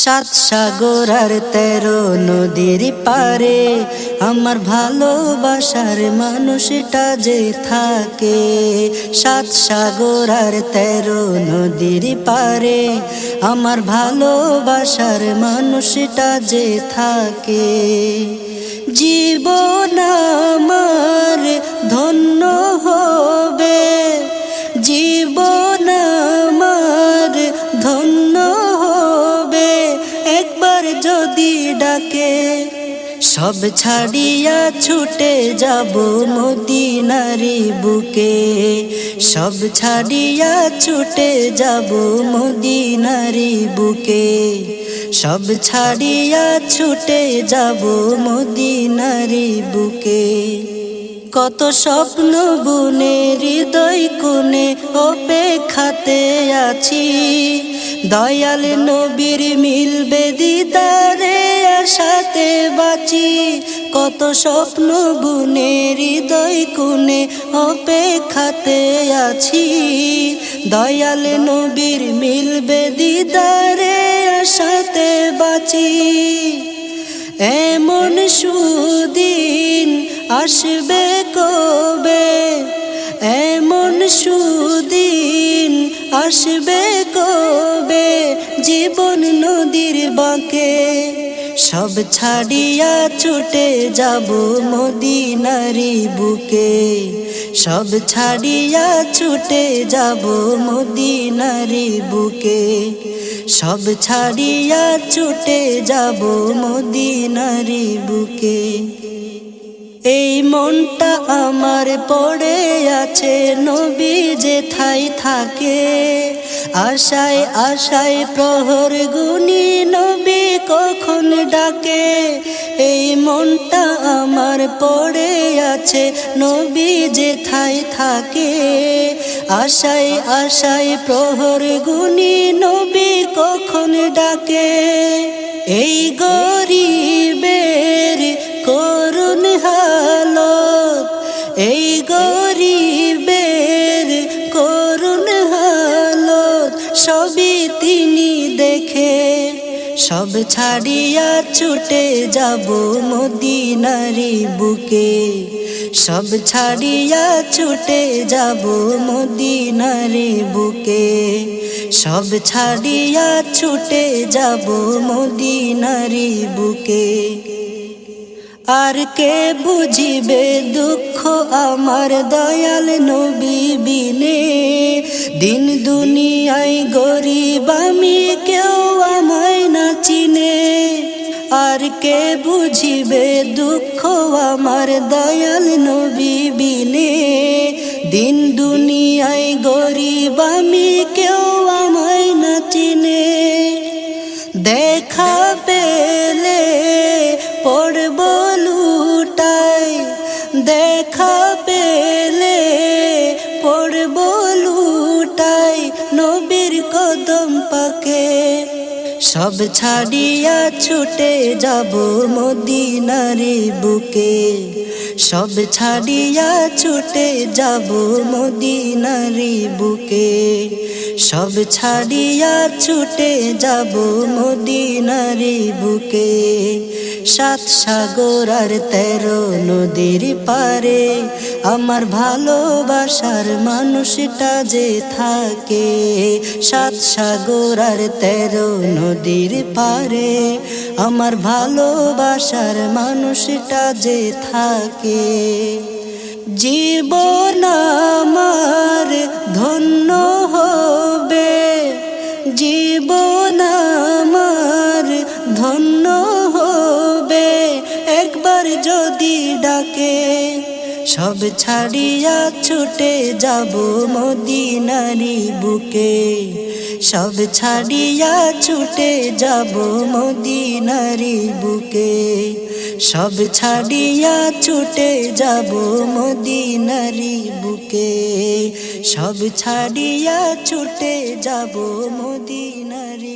সাত সাগর আর 13 নদীর পারে আমার ভালোবাসার মানুষটা যে থাকে। সাত সাগর আর 13 নদীর পারে আমার ভালোবাসার মানুষটা যে থাকে। জীবন আমার ধন্য হবে, জীবন আমার ধন্য হবে একবার যদি ডাকে। সব ছাড়িয়া ছুটে যাব মদিনারি বুকে, সব ছাড়িয়া ছুটে যাব মদিনারি বুকে, সব ছাড়িয়া ছুটে যাব মদিনারি বুকে। কত স্বপ্ন বুনে হৃদয় কোণে অপেক্ষাতে আছি, দয়াল নবীর মিলবে দিদারে আশাতে বাঁচি। কত স্বপ্ন বুনে হৃদয় কোণে অপেক্ষাতে আছি, দয়াল নবীর মিলবে দিদারে আশাতে বাঁচি। এমন সুদিন আসবে কবে, এমন সুদিন আসবে কবে জীবন নদীর বাঁকে। সব ছাড়িয়া ছুটে যাব মদিনারি বুকে, সব ছাড়িয়া ছুটে যাব মদিনারি বুকে, সব ছাড়িয়া ছুটে যাব মদিনারি বুকে। এই মনটা আমার পড়ে আছে নবী যেথায় থাকে, আশায় আশায় প্রহর গুনি নবী কখন ডাকে। এই মনটা আমার পড়ে আছে নবী যেথায় থাকে, আশায় আশায় প্রহর গুনি নবী কখন ডাকে। এই গরিবের করুণ হালত, এই গরিবের করুণ হালত সবই তিনি দেখে। সব ছাড়িয়া ছুটে যাব মদিনারি বুকে, সব ছাড়িয়া ছুটে যাব মদিনারি বুকে, সব ছাড়িয়া ছুটে যাব মদিনারি বুকে। আর কে বুঝিবে দুঃখ আমার দয়াল নবী বিনে, দিন দুনিয়ায় গরিব আমি কেউ আমায় না চিনে। আর কে বুঝিবে দুঃখ আমার দয়াল নবী বিনে, দিন দুনিয়ায় গরিব আমি কেউ আমায় না চিনে। দেখা পেলে পড়ব লুটাই, দেখা পেলে পড়ব লুটাই নবীর কদম পাকে। সব ছাড়িয়া ছুটে যাব মদিনারি বুকে, সব ছাড়িয়া ছুটে যাব মদিনারি বুকে, সব ছাড়িয়া ছুটে যাব মদিনারি বুকে। সাত সাগর আর 13 নদীর পারে আমার ভালোবাসার মানুষটা যে থাকে। সাত সাগর আর 13 নদীর পারে আমার ভালোবাসার মানুষটা যে থাকে। জীবন আমার ধন্য হবে, জীবন আমার ধন্য হবে একবার যদি ডাকে। সব ছাড়িয়া ছুটে যাব মদিনারি বুকে, সব ছাড়িয়া ছুটে যাব মদিনারি বুকে, সব ছাড়িয়া ছুটে যাব মদিনারি বুকে, সব ছাড়িয়া ছুটে যাব মদিনারি